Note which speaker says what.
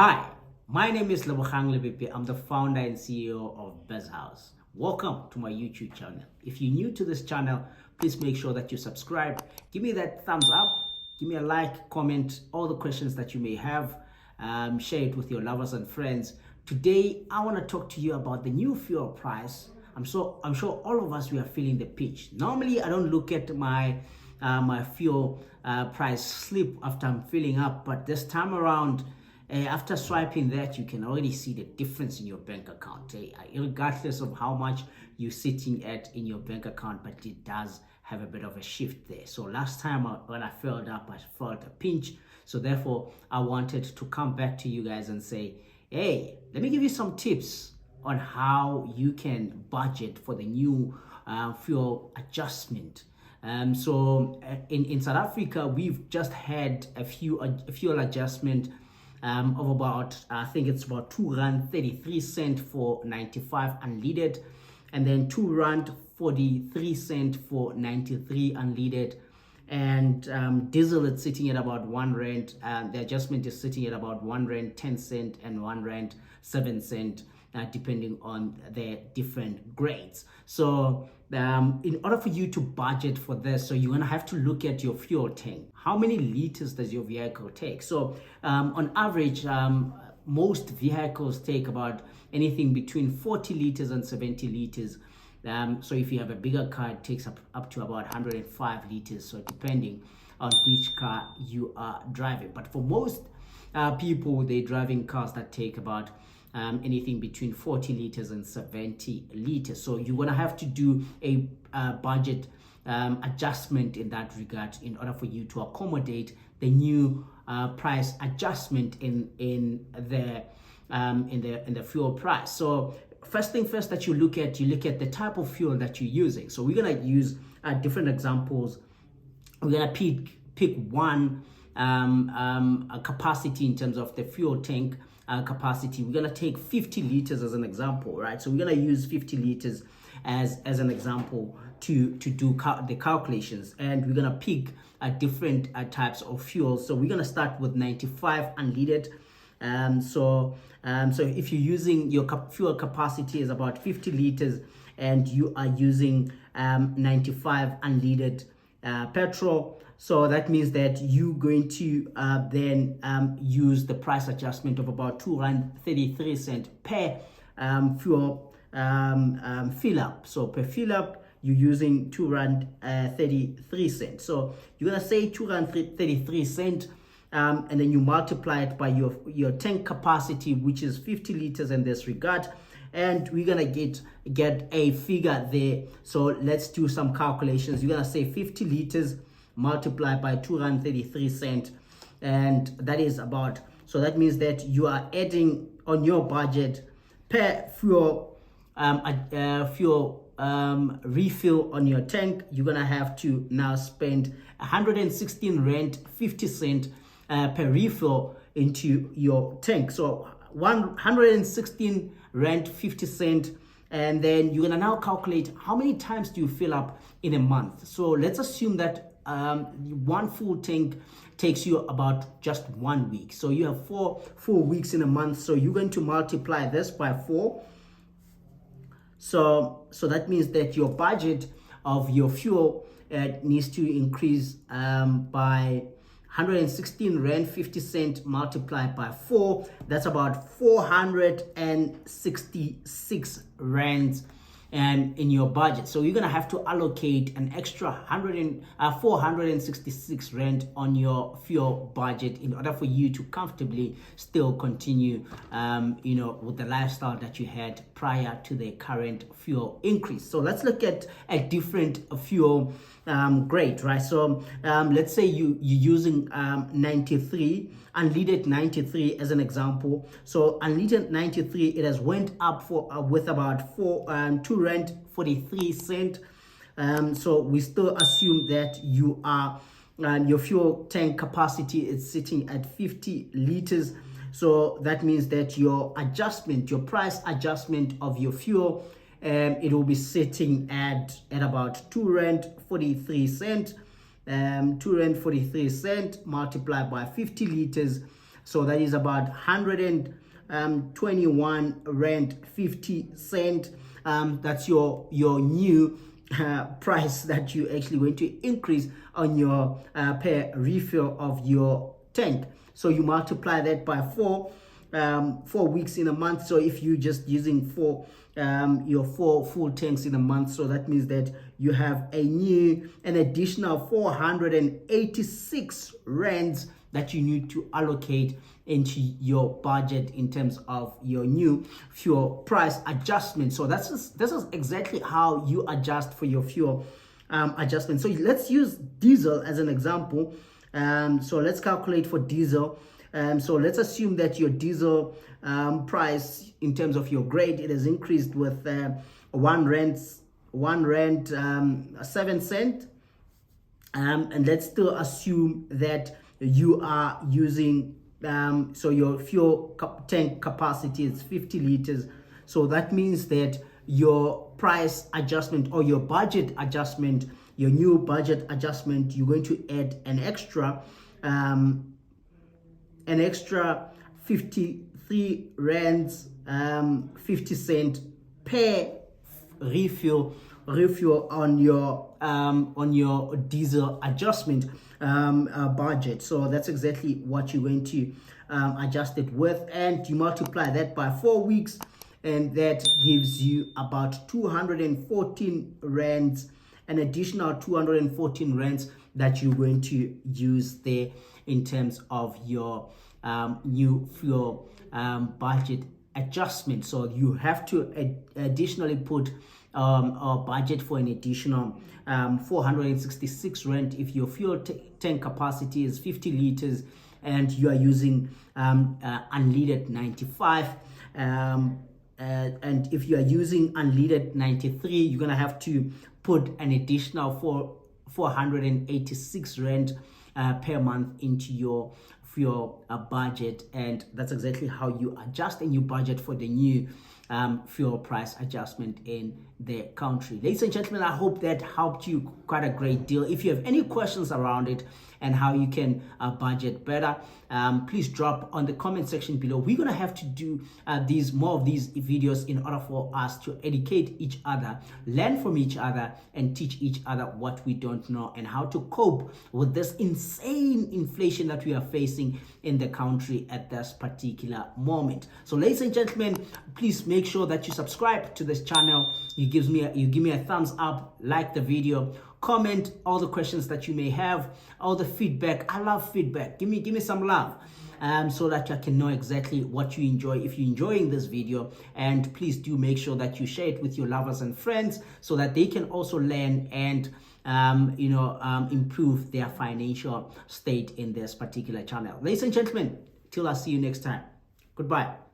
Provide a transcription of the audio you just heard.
Speaker 1: Hi, my name is Lebogang Lebepe. I'm the founder and CEO of BizHouse. Welcome to my YouTube channel. If you're new to this channel, please make sure that you subscribe. Give me that thumbs up. Give me a like, comment, all the questions that you may have. Share it with your lovers and friends. Today, I want to talk to you about the new fuel price. I'm sure all of us we are feeling the pinch. Normally, I don't look at my fuel price slip after I'm filling up, but this time around, after swiping that, you can already see the difference in your bank account, regardless of how much you're sitting at in your bank account, but it does have a bit of a shift there. So last time when I filled up, I felt a pinch. So therefore, I wanted to come back to you guys and say, hey, let me give you some tips on how you can budget for the new fuel adjustment. In South Africa, we've just had a fuel adjustment of about, I think it's about 2 rand 33 cent for 95 unleaded, and then 2 rand 43 cent for 93 unleaded. And diesel is sitting at about 1 rand. The adjustment is sitting at about 1 rand 10 cent and 1 rand 7 cent, depending on the different grades. So in order for you to budget for this, so you're gonna have to look at your fuel tank. How many liters does your vehicle take? So on average, most vehicles take about anything between 40 liters and 70 liters. So if you have a bigger car, it takes up to about 105 liters. So depending on which car you are driving. But for most people, they're driving cars that take about anything between 40 liters and 70 liters. So you're going to have to do a budget adjustment in that regard in order for you to accommodate the new price adjustment in the fuel price. So first thing first that you look at the type of fuel that you're using. So we're going to use different examples. We're going to pick one a capacity in terms of the fuel tank capacity. We're going to take 50 liters as an example, right? So we're going to use 50 liters as an example to do the calculations, and we're going to pick different types of fuel. So we're going to start with 95 unleaded. So if you're using your fuel capacity is about 50 liters and you are using 95 unleaded petrol, so that means that you're going to then use the price adjustment of about 2 rand 33 cent per fuel fill up. So per fill up, you're using 2 rand 33 cent. So you're gonna say 2 rand 33 cent. And then you multiply it by your tank capacity, which is 50 liters in this regard, and we're gonna get a figure there. So let's do some calculations. You're gonna say 50 liters multiplied by 2 rand 33 cent, and that is about, so that means that you are adding on your budget per fuel refill on your tank. You're gonna have to now spend 116 rand 50 cent per refill into your tank. So 116 rand 50 cent, and then you're gonna now calculate how many times do you fill up in a month. So let's assume that one full tank takes you about just 1 week. So you have four weeks in a month. So you're going to multiply this by 4. So that means that your budget of your fuel needs to increase by 116 rand 50 cent multiplied by 4. That's about 466 rands and in your budget. So you're gonna have to allocate an extra 466 rand on your fuel budget in order for you to comfortably still continue with the lifestyle that you had prior to the current fuel increase. So let's look at a different fuel grade, right? So let's say you're using 93 unleaded 93 as an example. So unleaded 93, it has went up with about 2 rand 43 cent. So we still assume that you are your fuel tank capacity is sitting at 50 liters. So that means that your price adjustment of your fuel, it will be sitting at about 2 rand 43 cent. 2 rand 43 cent multiplied by 50 liters. So that is about 121 rand 50 cent. That's your new price that you actually going to increase on your per refill of your tank. So you multiply that by 4 weeks in a month. So if you're just using your 4 full tanks in a month, so that means that you have an additional 486 rands that you need to allocate into your budget in terms of your new fuel price adjustment. So this is exactly how you adjust for your fuel adjustment. So let's use diesel as an example. So let's calculate for diesel. So let's assume that your diesel price in terms of your grade, it has increased with 1 rand 7 cent. And let's still assume that you are using so your fuel tank capacity is 50 liters. So that means that your price adjustment or your budget adjustment, your new budget adjustment, you're going to add an extra 53 rands 50 cent per refuel on your diesel adjustment budget. So that's exactly what you're going to adjust it with, and you multiply that by 4 weeks, and that gives you about 214 rands, an additional 214 rands that you're going to use there in terms of your new fuel budget adjustment. So you have to additionally put a budget for an additional 466 rand if your fuel tank capacity is 50 liters and you are using unleaded 95. And if you are using unleaded 93, you're gonna have to put an additional 486 rand per month into your fuel budget, and that's exactly how you adjust and you budget for the new fuel price adjustment in the country. Ladies and gentlemen, I hope that helped you quite a great deal. If you have any questions around it and how you can budget better, please drop on the comment section below. We're gonna have to do more of these videos in order for us to educate each other, learn from each other, and teach each other what we don't know and how to cope with this insane inflation that we are facing in the country at this particular moment. So ladies and gentlemen, please make sure that you subscribe to this channel. You give me a thumbs up, like the video, comment all the questions that you may have, all the feedback. I love feedback. Give me some love, so that I can know exactly what you enjoy, if you're enjoying this video. And please do make sure that you share it with your lovers and friends so that they can also learn and improve their financial state in this particular channel. Ladies and gentlemen, till I see you next time. Goodbye.